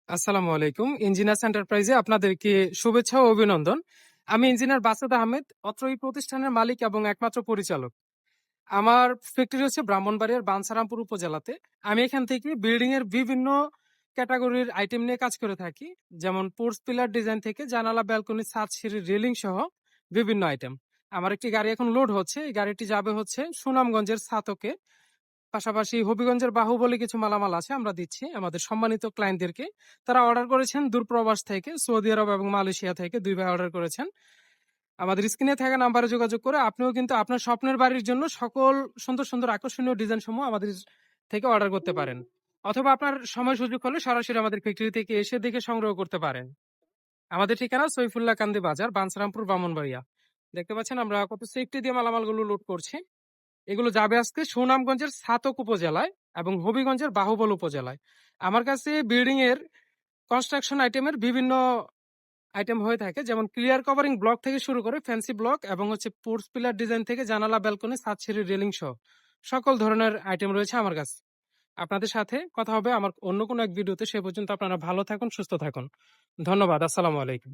আসসালামু আলাইকুম। ইঞ্জিনিয়ার্স এন্টারপ্রাইজে আপনাদেরকে শুভেচ্ছা ও অভিনন্দন। আমি ইঞ্জিনিয়ার বাসেদ আহমেদ, অত্র এই প্রতিষ্ঠানের মালিক এবং একমাত্র পরিচালক। আমার ফ্যাক্টরি হচ্ছে ব্রাহ্মণবাড়িয়ার বাঞ্ছারামপুর উপজেলাতে। আমি এখান থেকে বিল্ডিং এর বিভিন্ন ক্যাটাগরির আইটেম নিয়ে কাজ করে থাকি। যেমন পোর্চ পিলার ডিজাইন থেকে জানালা, ব্যালকনি, ছাদ, সিঁড়ি, রেলিং সহ বিভিন্ন আইটেম। আমার একটি গাড়ি এখন লোড হচ্ছে। এই গাড়িটি যাবে হচ্ছে সুনামগঞ্জের ছাতকে। পাশাপাশি হবিগঞ্জের বাহুবলে কিছু মালামাল আছে, আমরা দিচ্ছি আমাদের সম্মানিত ক্লায়েন্টদেরকে। তারা অর্ডার করেছেন দূরপ্রবাস থেকে, সৌদি আরব এবং মালয়েশিয়া থেকে ২ ভাই অর্ডার করেছেন। আমাদের স্ক্রিনে থাকা নাম্বারে যোগাযোগ করে আপনিও কিন্তু আপনার স্বপ্নের বাড়ির জন্য সকল সুন্দর সুন্দর আকর্ষণীয় ডিজাইন সমূহ আমাদের থেকে অর্ডার করতে পারেন। অথবা আপনার সময় সুযোগ হলে সরাসরি আমাদের ফ্যাক্টরি থেকে এসে দেখে সংগ্রহ করতে পারেন। আমাদের ঠিকানা সৈফুল্লাহ কান্দি বাজার, বাঞ্ছারামপুর, ব্রাহ্মণবাড়িয়া। দেখতে পাচ্ছেন আমরা কত সেফটি দিয়ে মালামালগুলো লোড করছি। এগুলো যাবে আজকে সুনামগঞ্জের ছাতক উপজেলায় এবং হবিগঞ্জের বাহুবল উপজেলায়। আমার কাছে বিল্ডিং এর কনস্ট্রাকশন আইটেমের বিভিন্ন আইটেম হয়ে থাকে, যেমন ক্লিয়ার কভারিং ব্লক থেকে শুরু করে ফ্যান্সি ব্লক এবং হচ্ছে পোর্চ পিলার ডিজাইন থেকে জানালা, ব্যালকনি, ছাদ, সিঁড়ি, রেলিং সহ সকল ধরনের আইটেম রয়েছে আমার কাছে। আপনাদের সাথে কথা হবে আমার অন্য কোনো এক ভিডিওতে। সে পর্যন্ত আপনারা ভালো থাকুন, সুস্থ থাকুন। ধন্যবাদ। আসসালামু আলাইকুম।